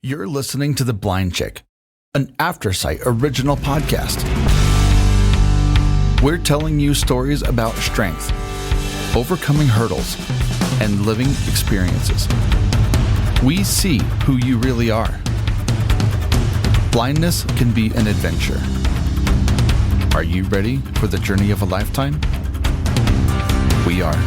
You're listening to The Blind Chick, an AfterSight original podcast. We're telling you stories about strength, overcoming hurdles, and living experiences. We see who you really are. Blindness can be an adventure. Are you ready for the journey of a lifetime? We are.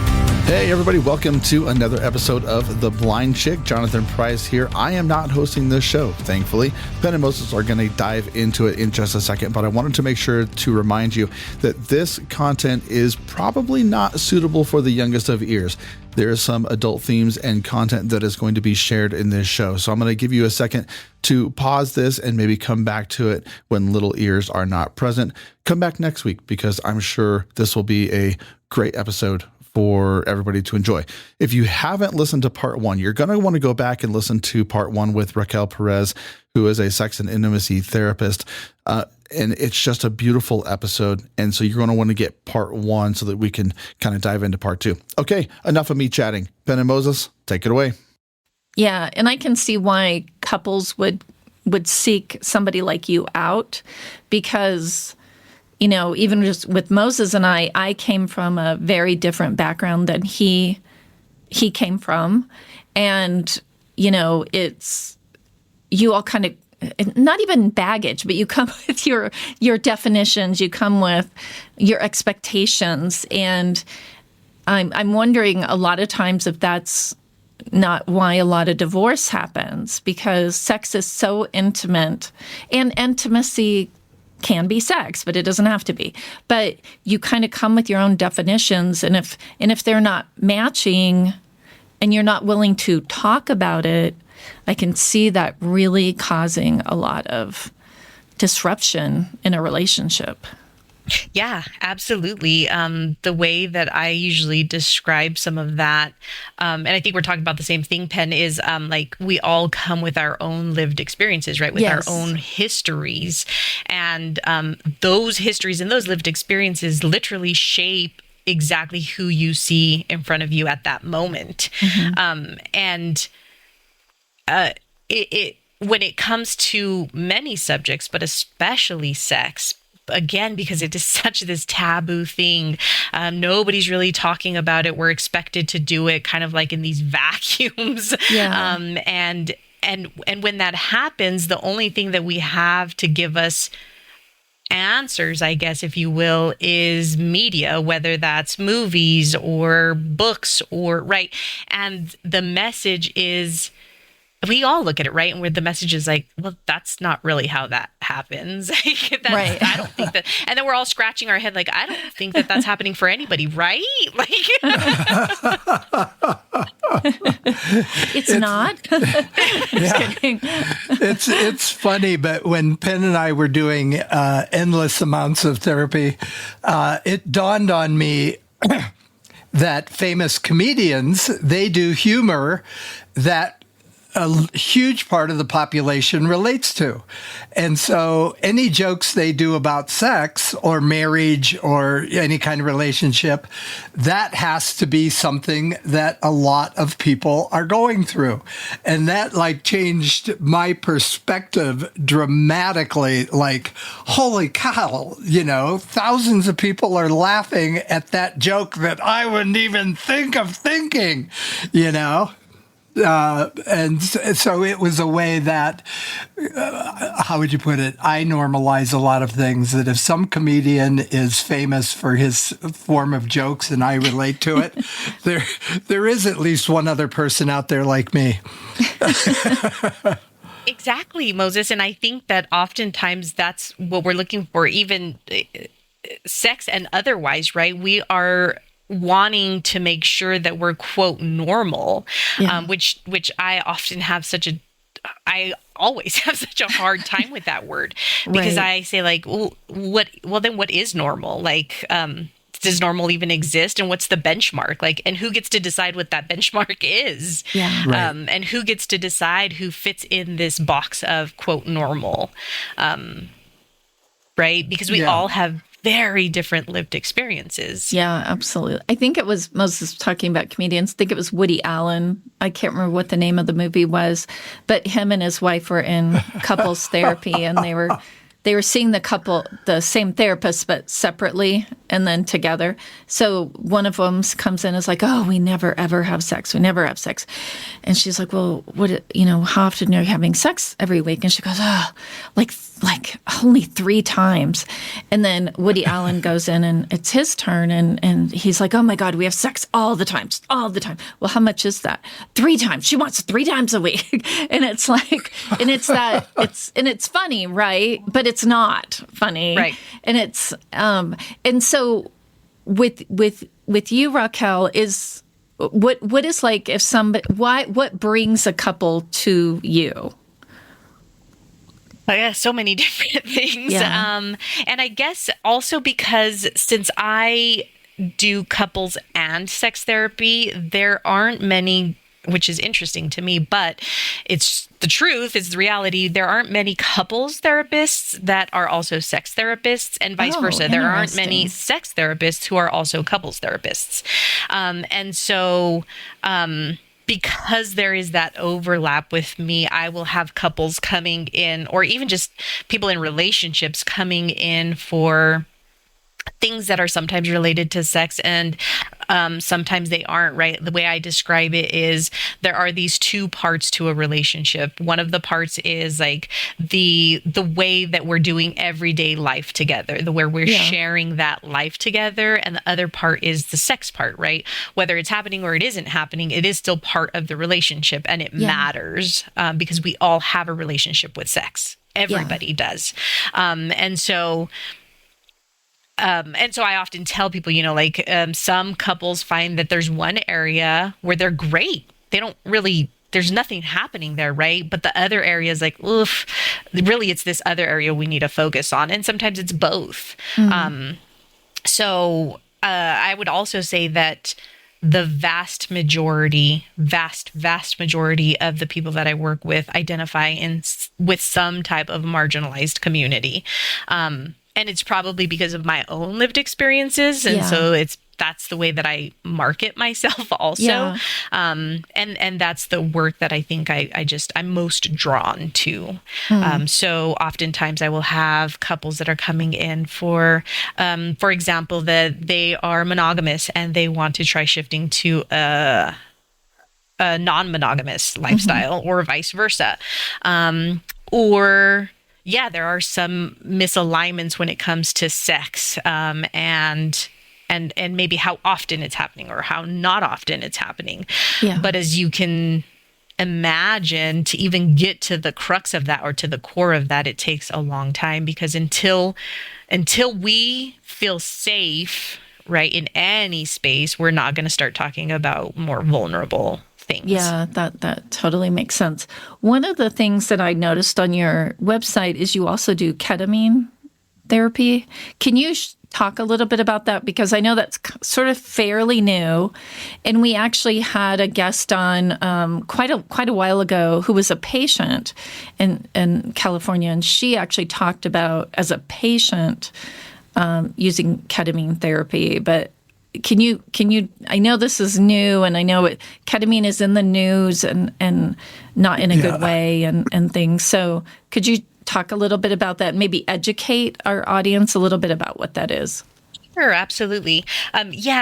Hey everybody, welcome to another episode of The Blind Chick. Jonathan Price here. I am not hosting this show, thankfully. Ben and Moses are going to dive into it in just a second, but I wanted to make sure to remind you that this content is probably not suitable for the youngest of ears. There is some adult themes and content that is going to be shared in this show. So I'm going to give you a second to pause this and maybe come back to it when little ears are not present. Come back next week because I'm sure this will be a great episode for everybody to enjoy. If you haven't listened to part one, you're going to want to go back and listen to part one with Raquel Perez, who is a sex and intimacy therapist. And it's just a beautiful episode. And so you're going to want to get part one so that we can kind of dive into part two. Okay, enough of me chatting. Ben and Moses, take it away. Yeah, and I can see why couples would seek somebody like you out because, you know, even just with Moses and I came from a very different background than he came from. And, you know, it's, you all kind of, not even baggage, but you come with your definitions, you come with your expectations. And I'm wondering a lot of times if that's not why a lot of divorce happens, because sex is so intimate, and intimacy can be sex, but it doesn't have to be. But you kind of come with your own definitions, and if they're not matching and you're not willing to talk about it, I can see that really causing a lot of disruption in a relationship. Yeah, absolutely. The way that I usually describe some of that, and I think we're talking about the same thing, Penn, is like we all come with our own lived experiences, right? With Yes. our own histories. And those histories and those lived experiences literally shape exactly who you see in front of you at that moment. Mm-hmm. When it comes to many subjects, but especially sex, again, because it is such this taboo thing, nobody's really talking about it. We're expected to do it kind of like in these vacuums. Yeah. And when that happens, the only thing that we have to give us answers, I guess, if you will, is media, whether that's movies or books or right. And the message is, we all look at it, right? And where the message is like, well, that's not really how that happens. Right. I don't think that. And then we're all scratching our head like, I don't think that that's happening for anybody, right? Like, it's not. Just kidding. It's funny, but when Penn and I were doing endless amounts of therapy, it dawned on me that famous comedians, they do humor that a huge part of the population relates to. And so any jokes they do about sex or marriage or any kind of relationship, that has to be something that a lot of people are going through. And that like changed my perspective dramatically. Like, holy cow, you know, thousands of people are laughing at that joke that I wouldn't even think of thinking, you know? And so it was a way that, how would you put it? I normalize a lot of things that if some comedian is famous for his form of jokes and I relate to it, there is at least one other person out there like me. exactly, Moses. And I think that oftentimes that's what we're looking for, even sex and otherwise, right? We are wanting to make sure that we're, quote, normal, Yeah. which I often have I always have such a hard time with that word because Right. I say like, well, then what is normal? Like, does normal even exist? And what's the benchmark? Like, and who gets to decide what that benchmark is? Yeah. Right. And who gets to decide who fits in this box of, quote, normal? Right? Because we Yeah. all have very different lived experiences. Yeah, absolutely. I think it was Moses talking about comedians. I think it was Woody Allen. I can't remember what the name of the movie was, but him and his wife were in couples therapy, and they were seeing the same therapist, but separately and then together. So one of them comes in and is like, "Oh, we never ever have sex. We never have sex." And she's like, "Well, how often are you having sex every week?" And she goes, "Oh, like only 3 times." And then Woody Allen goes in and it's his turn, and he's like, "Oh my God, we have sex all the time. Well, how much is that? 3 times. She wants 3 times a week." And it's like, and it's funny, right? But it's not funny. Right. And it's, and so with you, Raquel, is what is like if what brings a couple to you? Yeah, so many different things. Yeah. And I guess also because since I do couples and sex therapy, there aren't many, which is interesting to me, but it's the truth, it's the reality. There aren't many couples therapists that are also sex therapists, and vice versa. There aren't many sex therapists who are also couples therapists. And so, because there is that overlap with me, I will have couples coming in, or even just people in relationships coming in for things that are sometimes related to sex, and sometimes they aren't, right? The way I describe it is there are these 2 parts to a relationship. One of the parts is like the way that we're doing everyday life together, the where we're sharing that life together. And the other part is the sex part, right? Whether it's happening or it isn't happening, it is still part of the relationship, and it matters because we all have a relationship with sex. Everybody does. And so I often tell people, some couples find that there's one area where they're great. They don't really, there's nothing happening there, right? But the other area is like, oof, really it's this other area we need to focus on. And sometimes it's both. So I would also say that the vast majority of the people that I work with identify with some type of marginalized community. And it's probably because of my own lived experiences. And so that's the way that I market myself also. Yeah. And that's the work that I think I'm most drawn to. So oftentimes I will have couples that are coming in for example, that they are monogamous and they want to try shifting to a non-monogamous lifestyle, or vice versa. There are some misalignments when it comes to sex, and maybe how often it's happening or how not often it's happening. Yeah. But as you can imagine, to even get to the crux of that or to the core of that, it takes a long time, because until we feel safe, right, in any space, we're not going to start talking about more vulnerable things. Yeah, that totally makes sense. One of the things that I noticed on your website is you also do ketamine therapy. Can you talk a little bit about that? Because I know that's sort of fairly new, and we actually had a guest on quite a while ago who was a patient in California, and she actually talked about, as a patient, using ketamine therapy. But Can you, I know this is new, and I know ketamine is in the news and not in a good way and things. So could you talk a little bit about that and maybe educate our audience a little bit about what that is? Sure, absolutely.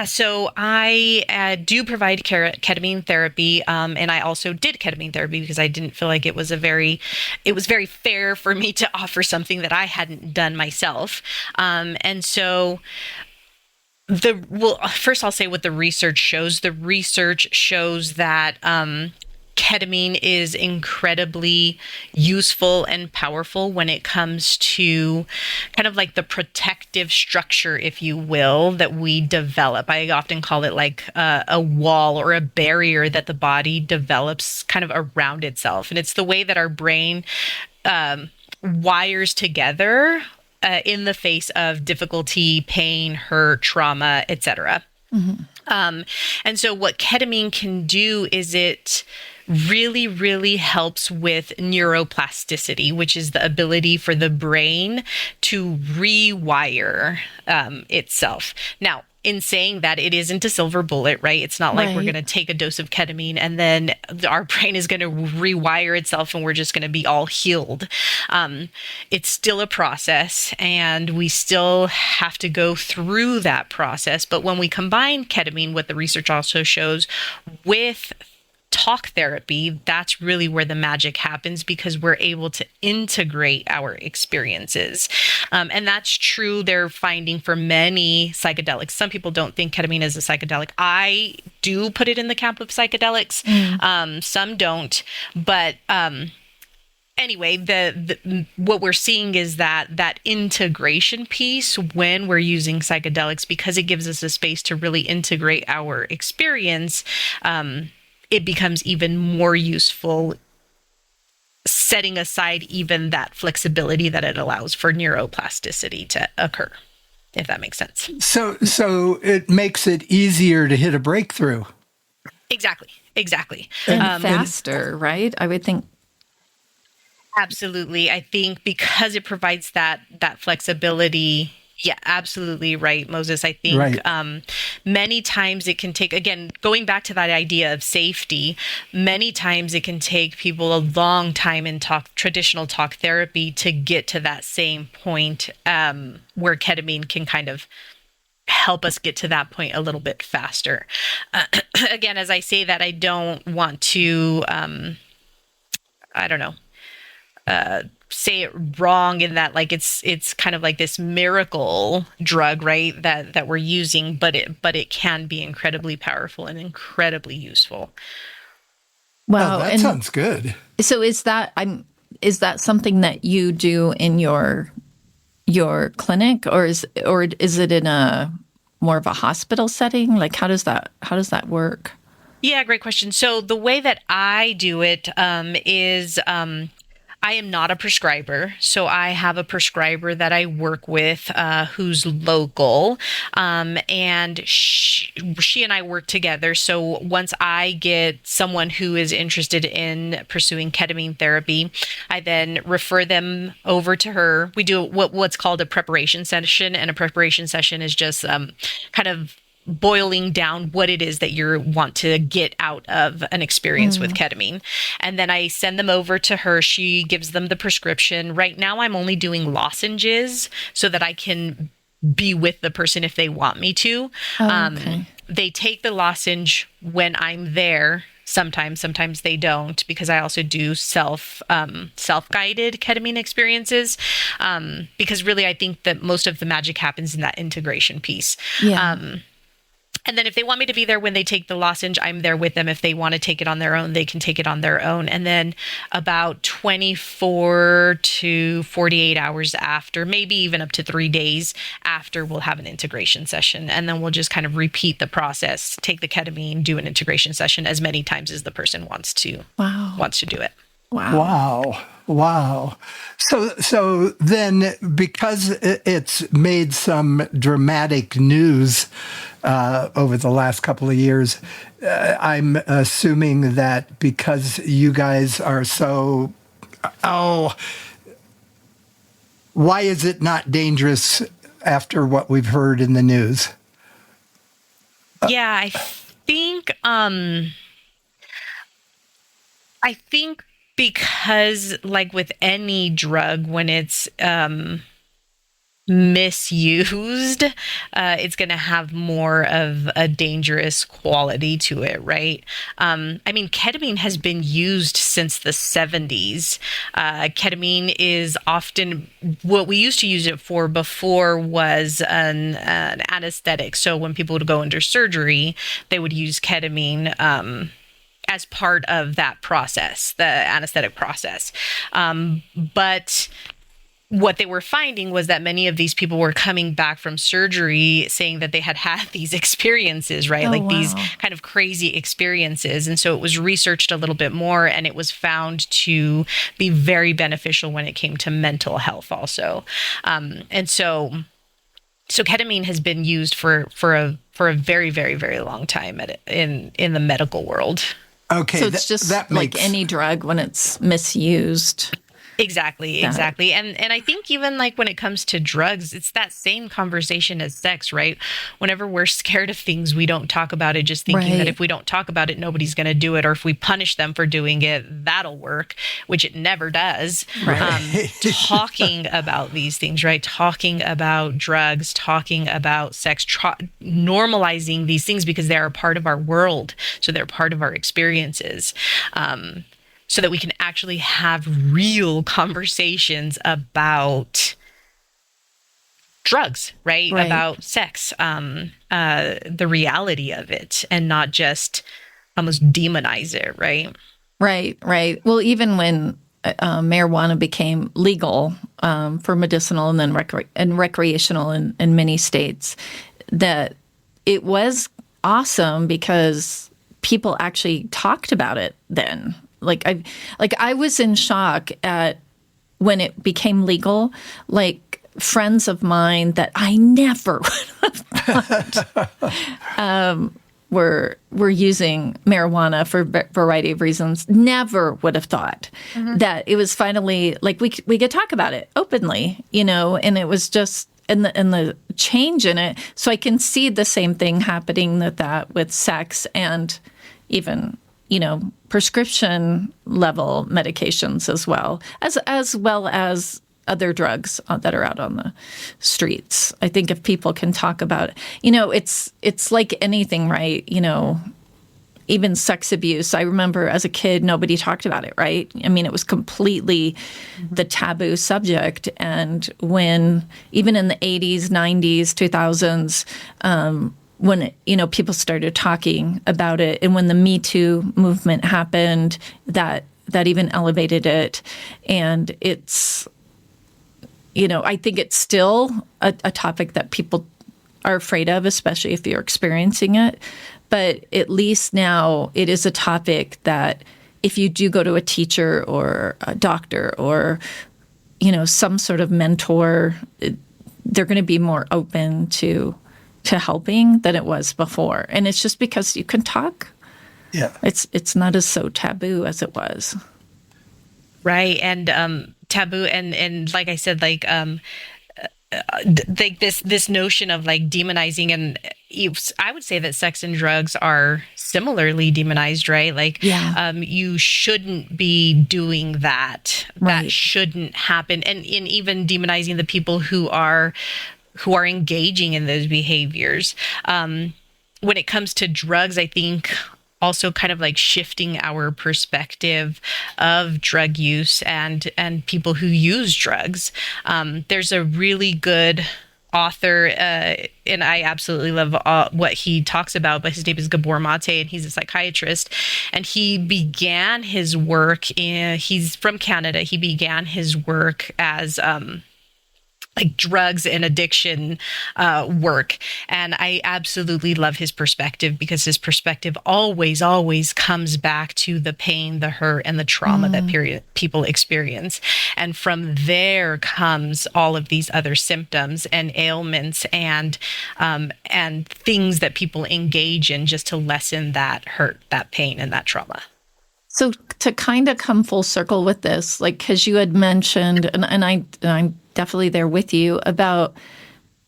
So I do provide ketamine therapy, and I also did ketamine therapy because I didn't feel like it was very fair for me to offer something that I hadn't done myself. And so first I'll say what the research shows. The research shows that ketamine is incredibly useful and powerful when it comes to kind of like the protective structure, if you will, that we develop. I often call it like a wall or a barrier that the body develops kind of around itself. And it's the way that our brain wires together in the face of difficulty, pain, hurt, trauma, etc. Mm-hmm. And so what ketamine can do is it really, really helps with neuroplasticity, which is the ability for the brain to rewire itself. Now, in saying that, it isn't a silver bullet, right? It's not like we're Right. going to take a dose of ketamine and then our brain is going to rewire itself and we're just going to be all healed. It's still a process and we still have to go through that process. But when we combine ketamine, what the research also shows, with talk therapy, that's really where the magic happens because we're able to integrate our experiences. And that's true, they're finding for many psychedelics. Some people don't think ketamine is a psychedelic. I do put it in the camp of psychedelics. Some don't. But anyway, the what we're seeing is that integration piece when we're using psychedelics, because it gives us a space to really integrate our experience, it becomes even more useful, setting aside even that flexibility that it allows for neuroplasticity to occur, if that makes sense. So it makes it easier to hit a breakthrough. Exactly. And faster, right? I would think. Absolutely. I think because it provides that flexibility. Yeah, absolutely right, Moses. I think Right. Many times it can take, again, going back to that idea of safety, many times it can take people a long time in traditional talk therapy to get to that same point where ketamine can kind of help us get to that point a little bit faster. Again, as I say that, I don't want to, I don't know, say it wrong in that like it's kind of like this miracle drug, right, that we're using, but it can be incredibly powerful and incredibly useful. Wow. Oh, that and sounds good. so is that something that you do in your clinic, or is it in a more of a hospital setting? Like how does that work? Yeah, great question. So the way that I do it is I am not a prescriber. So I have a prescriber that I work with who's local. And she and I work together. So once I get someone who is interested in pursuing ketamine therapy, I then refer them over to her. We do what's called a preparation session. And a preparation session is just kind of boiling down what it is that you want to get out of an experience with ketamine. And then I send them over to her. She gives them the prescription. Right now, I'm only doing lozenges so that I can be with the person if they want me to. Okay. They take the lozenge when I'm there. Sometimes they don't, because I also do self-guided ketamine experiences. Because really, I think that most of the magic happens in that integration piece. Yeah. And then if they want me to be there when they take the lozenge, I'm there with them. If they want to take it on their own, they can take it on their own. And then about 24 to 48 hours after, maybe even up to 3 days after, we'll have an integration session. And then we'll just kind of repeat the process, take the ketamine, do an integration session as many times as the person wants to do it. Wow. So then, because it's made some dramatic news over the last couple of years, I'm assuming that because you guys are so, why is it not dangerous after what we've heard in the news? Yeah, I think because, like with any drug, when it's misused, it's going to have more of a dangerous quality to it, right? I mean, ketamine has been used since the 70s. Ketamine is often what we used to use it for before was an anesthetic. So when people would go under surgery, they would use ketamine as part of that process, the anesthetic process. But what they were finding was that many of these people were coming back from surgery saying that they had these experiences, right? These kind of crazy experiences. And so it was researched a little bit more, and it was found to be very beneficial when it came to mental health also. And so ketamine has been used for a very, very, very long time in the medical world. Okay. So it's just that like makes any drug when it's misused. Exactly. And I think even like when it comes to drugs, it's that same conversation as sex, right? Whenever we're scared of things, we don't talk about it, just thinking that Right. if we don't talk about it, nobody's going to do it. Or if we punish them for doing it, that'll work, which it never does. Right. Talking about these things, right? Talking about drugs, talking about sex, normalizing these things because they're a part of our world. So they're part of our experiences. So that we can actually have real conversations about drugs, right? Right. About sex, the reality of it, and not just almost demonize it, right? Right, right. Well, even when marijuana became legal for medicinal and then recreational in many states, that it was awesome because people actually talked about it then. I was in shock at when it became legal. Like friends of mine that I never would have thought were using marijuana for a variety of reasons. Never would have thought that it was finally like we could talk about it openly, and it was just. And the change in it, so I can see the same thing happening with sex and even prescription level medications as well as other drugs that are out on the streets. I think if people can talk about it, it's like anything, right? Even sex abuse. I remember as a kid, nobody talked about it, right? I mean, it was completely the taboo subject. And when, even in the 80s, 90s, 2000s, when, people started talking about it, and when the Me Too movement happened, that even elevated it. And it's, I think it's still a topic that people are afraid of, especially if you're experiencing it. But at least now it is a topic that if you do go to a teacher or a doctor or, some sort of mentor, they're going to be more open to helping than it was before. And it's just because you can talk. Yeah. It's not as so taboo as it was. Right. And taboo and like I said, like this notion of like demonizing, and I would say that sex and drugs are similarly demonized, right? Like, Yeah. You shouldn't be doing that. Right. That shouldn't happen. And in even demonizing the people who are engaging in those behaviors. When it comes to drugs, I think also kind of like shifting our perspective of drug use and people who use drugs. There's a really good author, and I absolutely love what he talks about, but his name is Gabor Mate, and he's a psychiatrist, and he began his work he's from Canada. He began his work as like drugs and addiction work. And I absolutely love his perspective because his perspective always comes back to the pain, the hurt, and the trauma that people experience. And from there comes all of these other symptoms and ailments and things that people engage in just to lessen that hurt, that pain, and that trauma. So to kind of come full circle with this, like, because you had mentioned, and I'm definitely there with you, about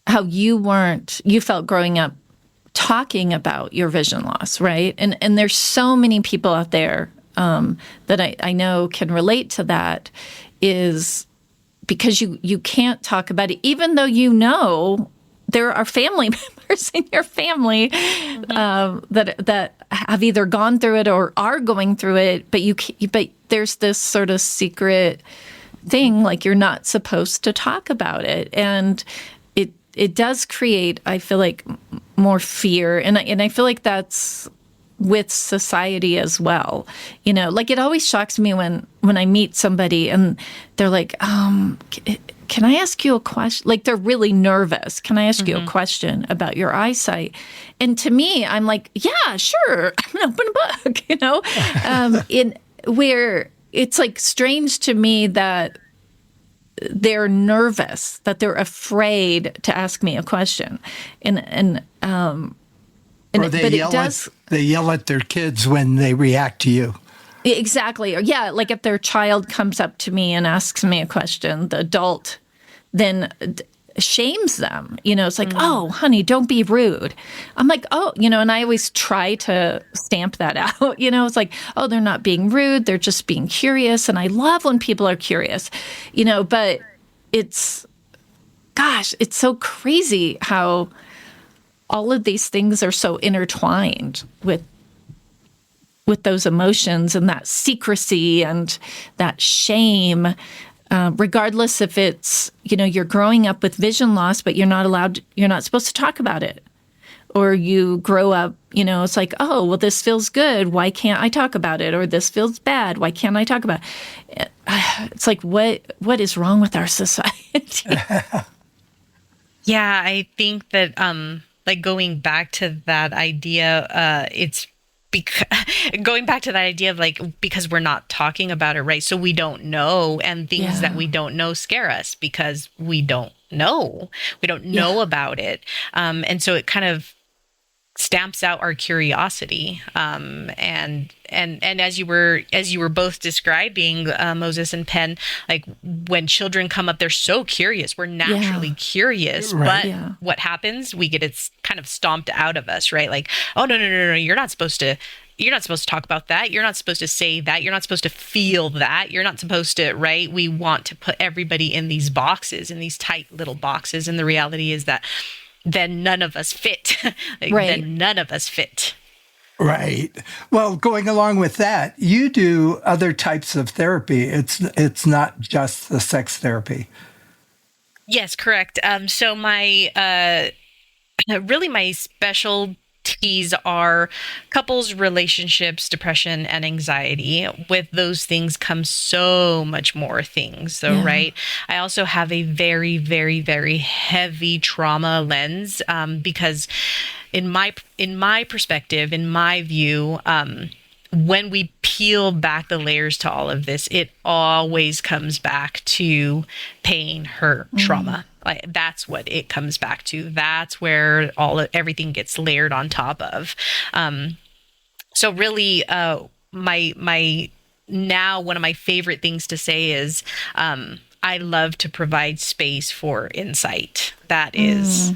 how you felt growing up talking about your vision loss, right? And there's so many people out there that I know can relate to that, is because you can't talk about it, even though there are family members in your family that have either gone through it or are going through it, but there's this sort of secret thing, like you're not supposed to talk about it, and it does create, I feel like, more fear, and I feel like that's with society as well. Like it always shocks me when I meet somebody and they're like, can I ask you a question? Like they're really nervous. Can I ask you a question about your eyesight? And to me, I'm like, yeah, sure. I'm an open book, where it's like strange to me that they're nervous, that they're afraid to ask me a question. And And Or but it does. they yell at their kids when they react to you. Exactly. Or yeah, like if their child comes up to me and asks me a question, the adult then shames them. It's like, oh, honey, don't be rude. I'm like, oh, and I always try to stamp that out. It's like, oh, they're not being rude. They're just being curious. And I love when people are curious, but gosh, it's so crazy how all of these things are so intertwined with those emotions and that secrecy and that shame, regardless if it's, you're growing up with vision loss, but you're not supposed to talk about it. Or you grow up, it's like, oh, well, this feels good. Why can't I talk about it? Or this feels bad. Why can't I talk about it? It's like, what is wrong with our society? Yeah, I think that like going back to that idea, going back to that idea of like, because we're not talking about it, right? So we don't know, and things that we don't know scare us because we don't know. We don't know about it. And so it kind of stamps out our curiosity. And as you were both describing, Moses and Penn, like when children come up, they're so curious. We're naturally curious, but what happens? We get it kind of stomped out of us, right? Like, oh, no, you're not supposed to talk about that. You're not supposed to say that. You're not supposed to feel that. You're not supposed to, right? We want to put everybody in these boxes, in these tight little boxes. And the reality is that then none of us fit. Then none of us fit. Right. Well, going along with that, you do other types of therapy. It's not just the sex therapy. Yes, correct. So my specialties are couples, relationships, depression, and anxiety. With those things comes so much more things. So, right. I also have a very, very, very heavy trauma lens, because in my perspective, in my view, when we peel back the layers to all of this, it always comes back to pain, hurt, trauma. Like that's what it comes back to. That's where everything gets layered on top of. So really, my now one of my favorite things to say is, I love to provide space for insight. That's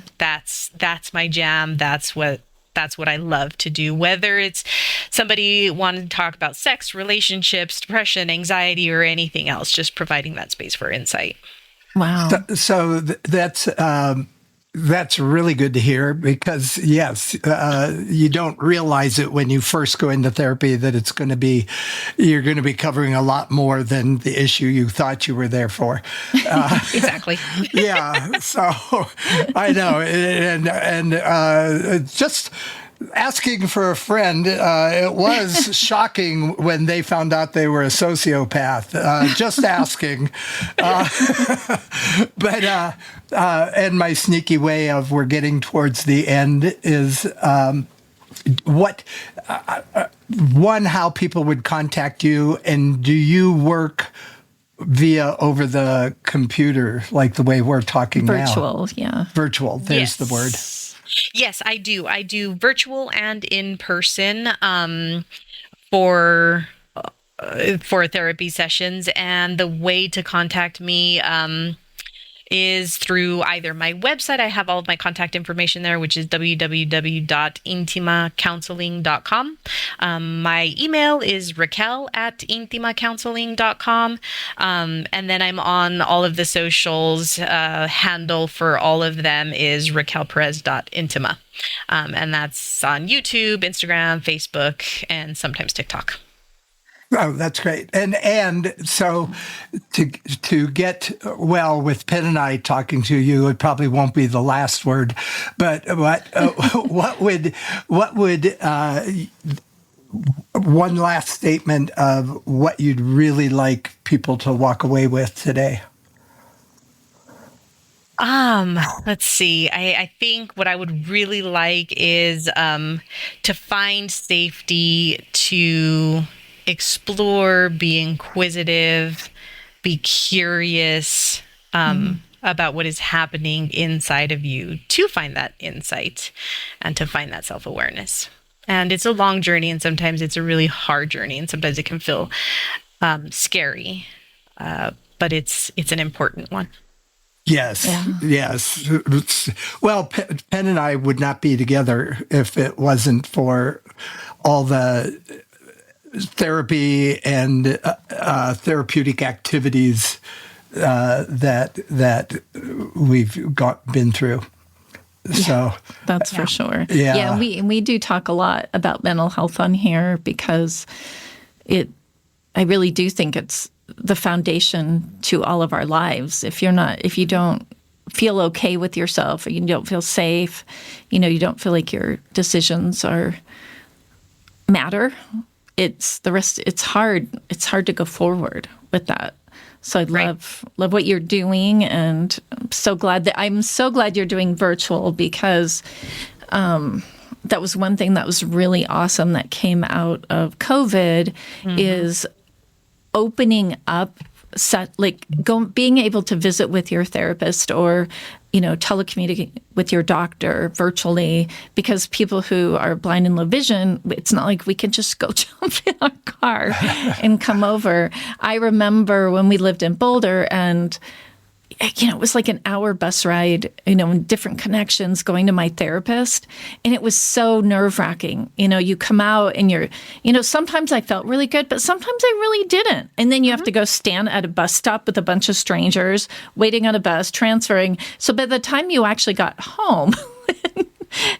my jam. That's what I love to do. Whether it's somebody wanting to talk about sex, relationships, depression, anxiety, or anything else, just providing that space for insight. Wow. So that's really good to hear, because yes, you don't realize it when you first go into therapy that you're going to be covering a lot more than the issue you thought you were there for. Exactly. Yeah. So I know. And just asking for a friend, it was shocking when they found out they were a sociopath. Just asking. But and my sneaky way of we're getting towards the end is how people would contact you, and do you work via over the computer like the way we're talking now? Virtual, yeah. Virtual, there's the word. Yes, I do. I do virtual and in person for therapy sessions. And the way to contact me is through either my website. I have all of my contact information there, which is www.intimacounseling.com. My email is raquel@intimacounseling.com. And then I'm on all of the socials. Handle for all of them is raquelperez.intima. And that's on YouTube, Instagram, Facebook, and sometimes TikTok. Oh, that's great. And so to get well with Penn and I talking to you, it probably won't be the last word, but what would one last statement of what you'd really like people to walk away with today? Let's see. I think what I would really like is to find safety to explore, be inquisitive, be curious, about what is happening inside of you to find that insight and to find that self-awareness. And it's a long journey, and sometimes it's a really hard journey, and sometimes it can feel scary, but it's an important one. Yes, yes. Well, Penn and I would not be together if it wasn't for all the therapy and therapeutic activities that we've been through. So that's for sure. Yeah. We do talk a lot about mental health on here because I really do think it's the foundation to all of our lives. If you don't feel okay with yourself, or you don't feel safe, you don't feel like your decisions matter, it's hard to go forward with that. So I love what you're doing, and I'm so glad you're doing virtual, because that was one thing that was really awesome that came out of COVID is opening up, being able to visit with your therapist or telecommunicate with your doctor virtually, because people who are blind and low vision, it's not like we can just go jump in our car and come over. I remember when we lived in Boulder, and it was like an hour bus ride, in different connections going to my therapist. And it was so nerve-wracking. You come out and sometimes I felt really good, but sometimes I really didn't. And then you have to go stand at a bus stop with a bunch of strangers, waiting on a bus, transferring. So by the time you actually got home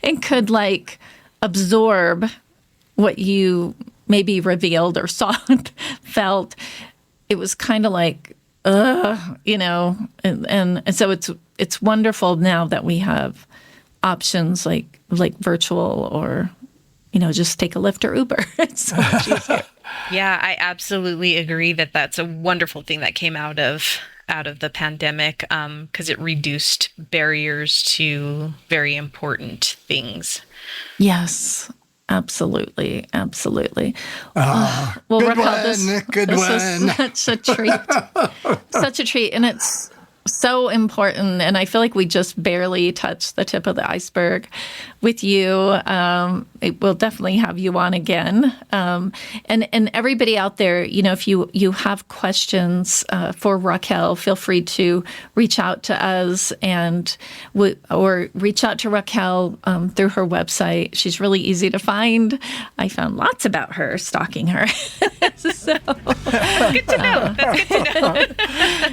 and could absorb what you maybe revealed or saw and felt, it was kind of like, and so it's wonderful now that we have options like virtual, or just take a Lyft or Uber. It's so much easier. Yeah, I absolutely agree that that's a wonderful thing that came out of the pandemic, because it reduced barriers to very important things. Yes. Absolutely. Well, Raquel, this is such a treat. Such a treat. And it's so important. And I feel like we just barely touched the tip of the iceberg with you. We'll definitely have you on again. And everybody out there, if you have questions for Raquel, feel free to reach out to us or reach out to Raquel through her website. She's really easy to find. I found lots about her, stalking her. So, That's good to know. That's good to know.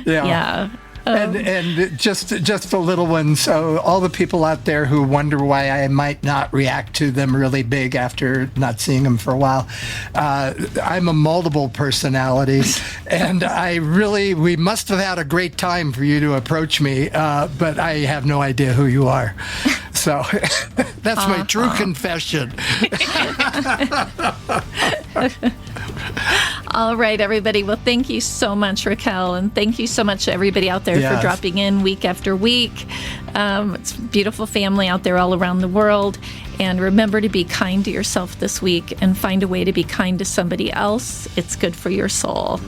Yeah. And just for little ones, so all the people out there who wonder why I might not react to them really big after not seeing them for a while, I'm a multiple personality, and we must have had a great time for you to approach me, but I have no idea who you are. So that's my true confession. All right, everybody. Well, thank you so much, Raquel, and thank you so much to everybody out there for dropping in week after week. It's a beautiful family out there all around the world. And remember to be kind to yourself this week and find a way to be kind to somebody else. It's good for your soul.